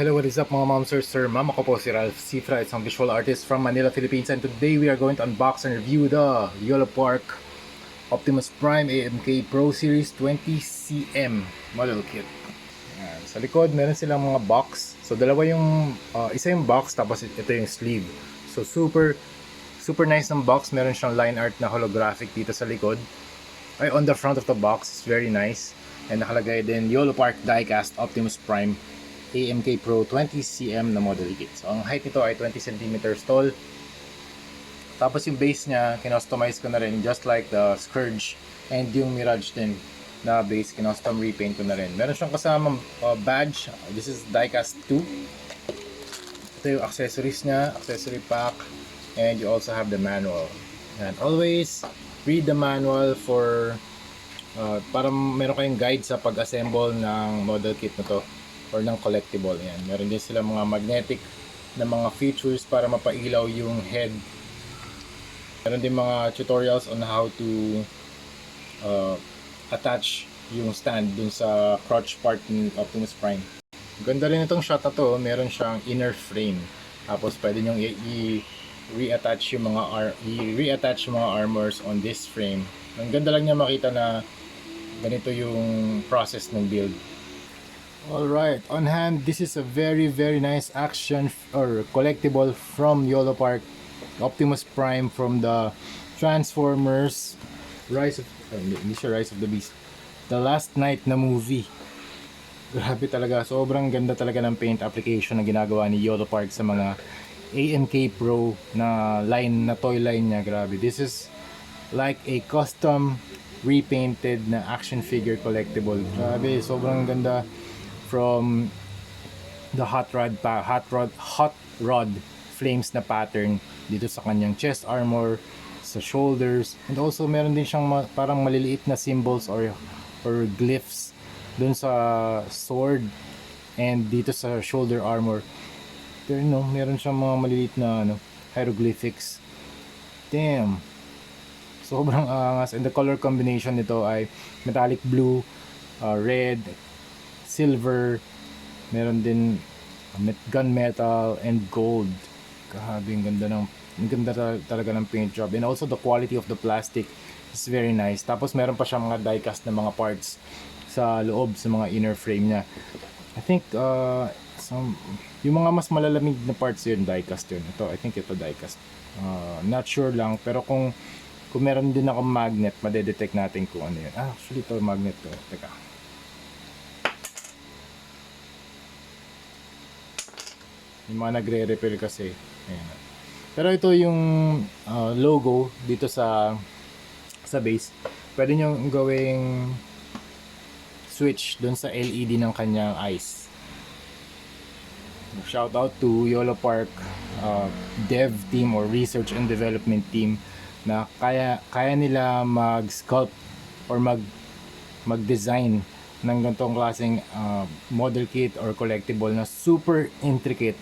Hello, what is up mga mom, sir, ma'am? Ako po si Ralph Cifra, isang visual artist from Manila, Philippines, and today we are going to unbox and review the YOLO Park Optimus Prime AMK Pro Series 20cm model kit. Ayan. Sa likod, meron silang mga box. So dalawa yung, isa yung box, tapos ito yung sleeve. So super nice ng box. Meron siyang line art na holographic dito sa likod. Ay, on the front of the box, it's very nice. And nakalagay din YOLO Park Diecast Optimus Prime AMK Pro 20cm na model kit. So ang height nito ay 20 cm tall. Tapos yung base niya, kinostomize ko na rin just like the Scourge and yung Mirage din na base, kinostom repaint ko na rin. Meron siyang kasamang badge. This is Diecast 2. Ito yung accessories niya, accessory pack, and you also have the manual. And always read the manual for para meron kayong guide sa pag-assemble ng model kit na to or ng collectible. Yan. Meron din sila mga magnetic na mga features para mapailaw yung head. Meron din mga tutorials on how to attach yung stand dun sa crotch part ng Optimus Prime. Ganda rin itong shot na to. Meron siyang inner frame. Tapos pwede nyo i-reattach yung mga armors on this frame. Ang ganda lang niya makita na ganito yung process ng build. Alright, on hand, this is a very nice action or collectible from YOLO Park Optimus Prime from the Transformers hindi siya Rise of the Beast, The Last Night na movie. Grabe talaga, sobrang ganda talaga ng paint application na ginagawa ni YOLO Park sa mga AMK Pro na line, na toy line niya. Grabe, this is like a custom repainted na action figure collectible. Grabe, sobrang ganda. From the hot rod flames na pattern dito sa kanyang chest armor, sa shoulders, and also meron din siyang parang maliliit na symbols or glyphs dun sa sword and dito sa shoulder armor. Pero no, meron siyang mga maliliit na hieroglyphics. Damn, sobrang angas. And the color combination nito ay metallic blue, red, silver, meron din gunmetal and gold. Grabe, ang ganda talaga ng paint job, and also the quality of the plastic is very nice. Tapos meron pa siyang mga die-cast na mga parts sa loob, sa mga inner frame niya. I think yung mga mas malalamig na parts yun, die-cast yun. Ito, I think ito die-cast. Not sure lang, pero kung meron din ako magnet, madedetect natin kung ano yun. Actually ito magnet to. Teka. Yung mga nagre-repair kasi. Ayan. Pero ito yung logo dito sa base. Pwede nyo gawing switch dun sa LED ng kanyang eyes. Shout out to YOLO Park dev team or research and development team na kaya nila mag-sculpt or mag-design ng ganitong klaseng model kit or collectible na super intricate.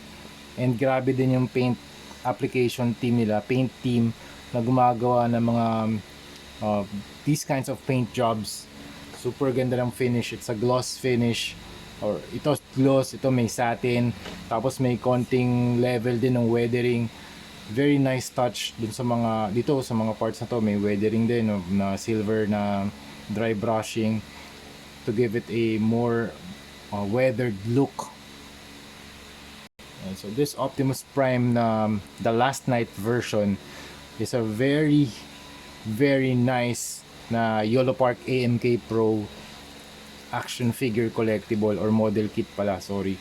And grabe din yung paint application team nila, paint team na gumagawa ng mga these kinds of paint jobs. Super ganda ng finish. It's a gloss finish, or ito gloss, ito may satin, tapos may konting level din ng weathering. Very nice touch dun sa mga dito sa mga parts na to. May weathering din na silver na dry brushing to give it a more weathered look. And so this Optimus Prime na the Last Night version is a very nice na YOLO Park AMK Pro action figure collectible or model kit pala, sorry.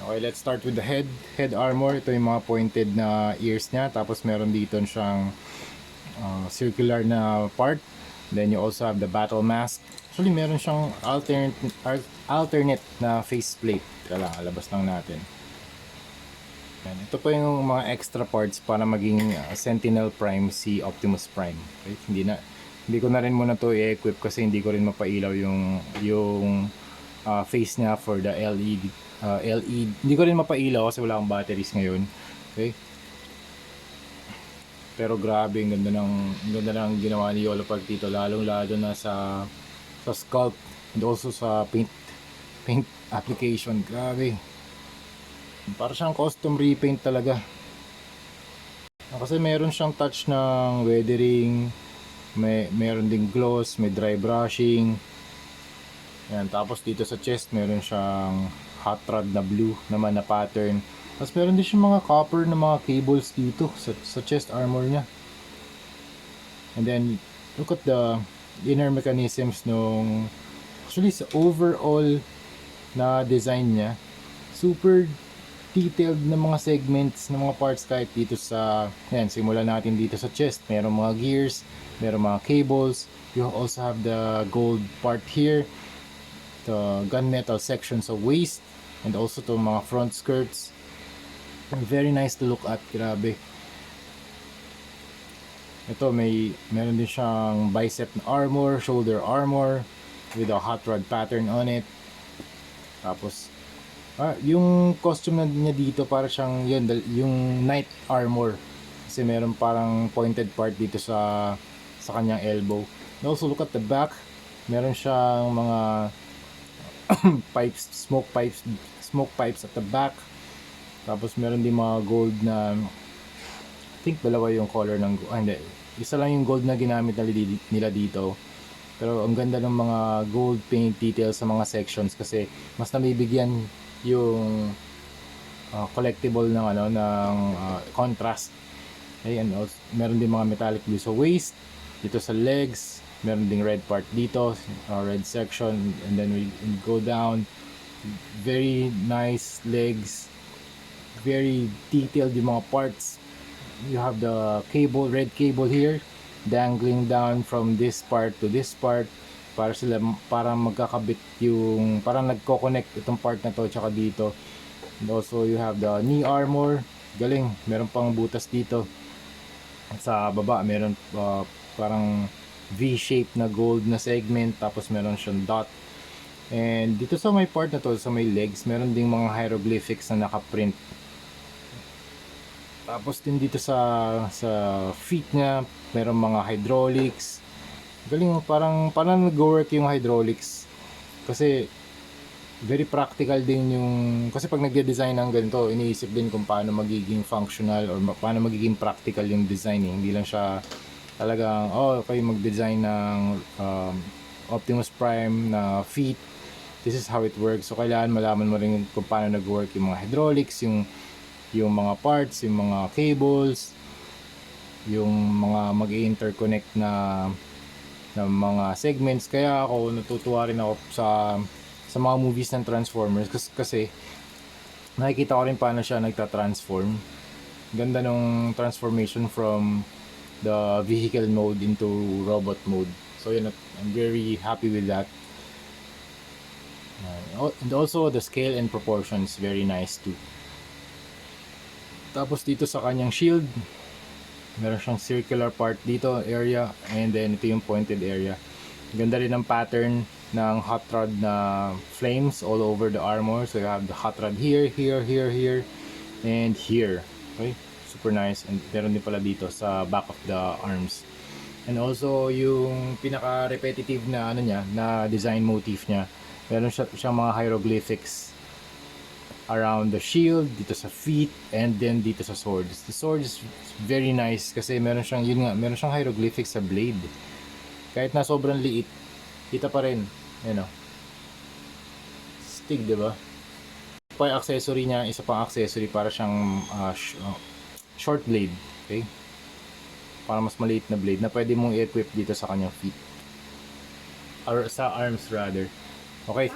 Okay, let's start with the head armor. Ito yung mga pointed na ears niya, tapos meron dito siyang circular na part. Then you also have the battle mask. Actually meron siyang alternate na faceplate. Kaya alabas lang natin. Ito po yung mga extra parts para maging Sentinel Prime si Optimus Prime. Okay? Hindi ko na rin muna to i-equip kasi hindi ko rin mapailaw yung face niya for the LED. Hindi ko rin mapailaw kasi wala akong batteries ngayon. Okay? Pero grabe, ang ganda ng ginawa ni YOLO Park dito, lalong-lalo na sa sculpt and also sa paint application. Grabe. Para siyang custom repaint talaga. Kasi meron siyang touch ng weathering, meron ding gloss, may dry brushing. Yan, tapos dito sa chest meron siyang hot rod na blue naman na pattern. Tapos meron din siyang mga copper na mga cables dito sa chest armor niya. And then look at the inner mechanisms nung actually sa overall na design niya. Super detailed na mga segments ng mga parts kahit dito sa yan, simulan natin dito sa chest. Merong mga gears, merong mga cables. You also have the gold part here, the gunmetal section sa waist, and also to mga front skirts. Very nice to look at, grabe. Ito meron din siyang bicep armor, shoulder armor with a hot rod pattern on it. Tapos yung costume na niya dito para siyang yun, yung knight armor. Kasi meron parang pointed part dito sa kanyang elbow. And also look at the back. Meron siyang mga smoke pipes at the back. Tapos meron din mga gold na I think dalawa yung color ng hindi. Isa lang yung gold na ginamit nila dito. Pero ang ganda ng mga gold paint details sa mga sections kasi mas nabibigyan yung collectible ng contrast. Ayan, meron din mga metallic blue sa waist, dito sa legs, meron ding red part dito, red section, and then we go down. Very nice legs, very detailed yung mga parts. You have the cable, red cable here, dangling down from this part to this part. Para magkakabit yung parang nagko-connect itong part na to tsaka dito. And also you have the knee armor, galing, meron pang butas dito. At sa baba meron parang V-shape na gold na segment, tapos meron siyang dot. And dito sa may part na to, sa may legs, meron ding mga hieroglyphics na nakaprint. Tapos din dito sa feet niya meron mga hydraulics. Galing, parang nag-work yung hydraulics. Kasi very practical din yung kasi pag nagde-design ng ganito, iniisip din kung paano magiging functional or paano magiging practical yung design. Hindi lang siya talagang okay mag-design ng Optimus Prime na feet. This is how it works. So kailangan malaman mo rin kung paano nag-work yung mga hydraulics, yung mga parts, yung mga cables, yung mga mag-interconnect na mga segments. Kaya ako natutuwa rin ako sa mga movies ng Transformers kasi nakikita ko rin paano siya nagta-transform. Ganda nung transformation from the vehicle mode into robot mode. So yun, I'm very happy with that. And also the scale and proportion is very nice too. Tapos dito sa kanyang shield, meron siyang circular part dito, area, and then ito yung pointed area. Ganda rin ang pattern ng hot rod na flames all over the armor. So you have the hot rod here, here, here, here, and here. Okay, super nice. And meron din pala dito sa back of the arms. And also yung pinaka-repetitive na niya, na design motif niya, meron siyang mga hieroglyphics around the shield, dito sa feet, and then dito sa swords. The sword is very nice kasi meron siyang hieroglyphics sa blade. Kahit na sobrang liit, kita pa rin, stig, diba? Pa yung accessory niya, isa pang accessory para siyang short blade, okay? Para mas maliit na blade na pwede mong i-equip dito sa kanyang feet. Or sa arms rather. Okay.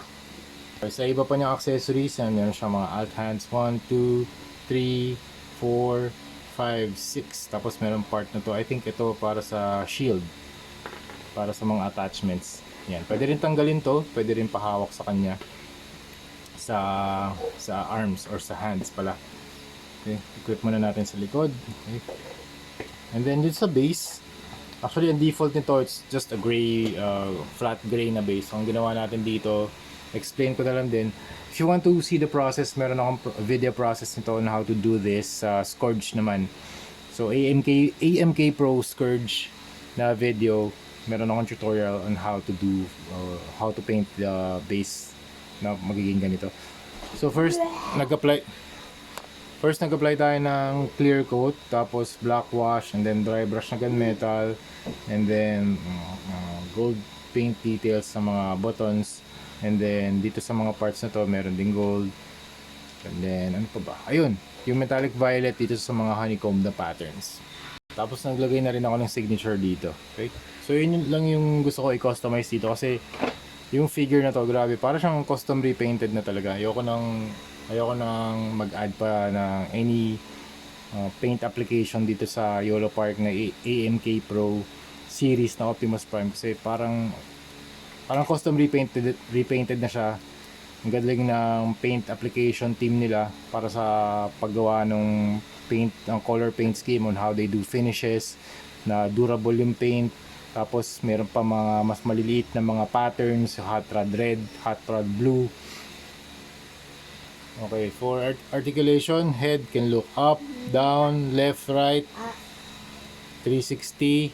Sa iba pa niyang accessories, meron siyang mga alt hands 1, 2, 3, 4, 5, 6. Tapos meron part na to, I think ito para sa shield, para sa mga attachments. Yan, pwede rin tanggalin to, pwede rin pahawak sa kanya sa arms or sa hands pala. Okay, equip muna natin sa likod. Okay. And then dito sa base, actually ang default nito, it's just a gray, flat gray na base. So ang ginawa natin dito, explain ko na lang din. If you want to see the process, meron akong video process nito on how to do this sa Scourge naman. So AMK Pro Scourge na video, meron akong tutorial on how to do how to paint the base na magiging ganito. So first, nag-apply First, nag-apply tayo ng clear coat, tapos black wash, and then dry brush na gunmetal, and then gold paint details sa mga buttons, and then dito sa mga parts na to, meron ding gold, and then ano pa ba? Ayun, yung metallic violet dito sa mga honeycomb na patterns. Tapos naglagay na rin ako ng signature dito. Okay? So yun lang yung gusto ko i-customize dito kasi yung figure na to, grabe, para siyang custom repainted na talaga. Ayoko nang mag-add pa ng any paint application dito sa YOLO Park na AMK Pro series na Optimus Prime kasi parang custom repainted na siya. Ang galing ng paint application team nila para sa paggawa ng paint, ang color paint scheme on how they do finishes, na durable yung paint. Tapos meron pa mga mas maliliit na mga patterns, hot rod red, hot rod blue. Okay, for articulation, head can look up, down, left, right, 360.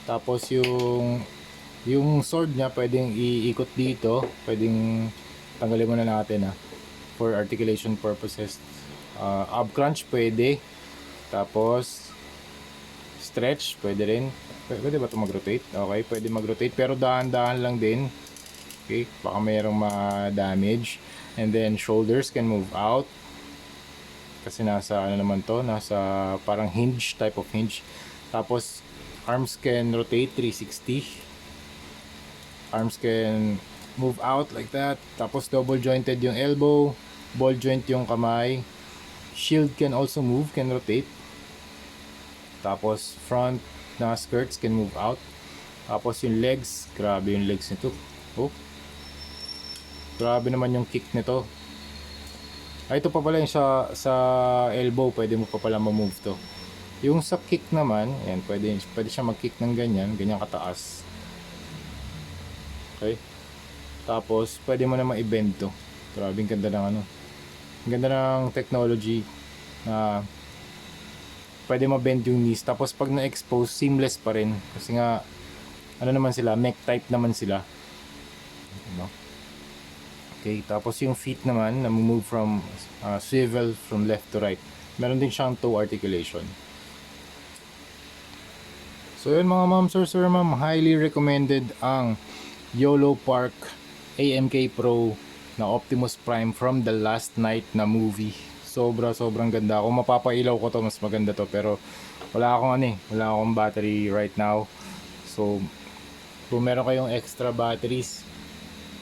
Tapos yung sword niya pwedeng iikot dito, pwedeng tanggalin muna natin for articulation purposes. Ab crunch pwede, tapos stretch pwede rin. Pwede ba ito mag-rotate? Okay, pwede mag-rotate pero dahan-dahan lang din. Okay, baka mayroong ma-damage. And then shoulders can move out kasi nasa ano naman to, nasa parang hinge, type of hinge. Tapos arms can rotate 360. Arms can move out like that. Tapos double jointed yung elbow, ball joint yung kamay. Shield can also move, can rotate. Tapos front na skirts can move out. Tapos yung legs, grabe yung legs nito. Oh, grabe naman yung kick nito. Ito pa pala yung sa elbow, pwede mo pa pala ma-move to. Yung sa kick naman, ayan, pwede siya mag-kick ng ganyan kataas. Okay? Tapos, pwede mo na ma-bend to. Grabe, ang ganda ng ang ganda ng technology na pwede ma-bend yung knees. Tapos, pag na-expose, seamless pa rin. Kasi nga, ano naman sila, mech type naman sila. Ano? Okay, tapos yung feet naman, na-move from swivel from left to right. Meron din siyang toe articulation. So yun mga ma'am, sir, ma'am, highly recommended ang YOLO Park AMK Pro na Optimus Prime from the last night na movie. Sobrang ganda. Kung mapapailaw ko to, mas maganda to. Pero wala akong battery right now. So kung meron kayong extra batteries,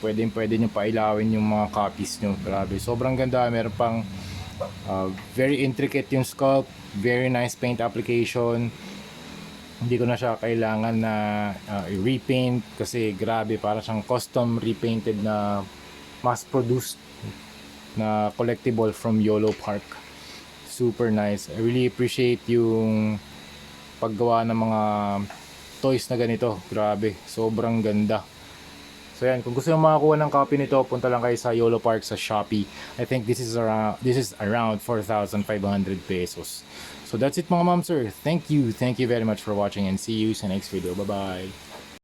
pwede nyo pailawin yung mga copies nyo. Grabe, sobrang ganda. Meron pang very intricate yung sculpt, very nice paint application. Hindi ko na siya kailangan na repaint kasi grabe, para siyang custom repainted na mass produced na collectible from YOLO Park. Super nice. I really appreciate yung paggawa ng mga toys na ganito. Grabe, sobrang ganda. So yan, kung gusto nyo makakuha ng copy nito, punta lang kayo sa YOLO Park sa Shopee. I think this is around 4,500 pesos. So that's it mga ma'am, sir. Thank you very much for watching and see you sa next video. Bye bye.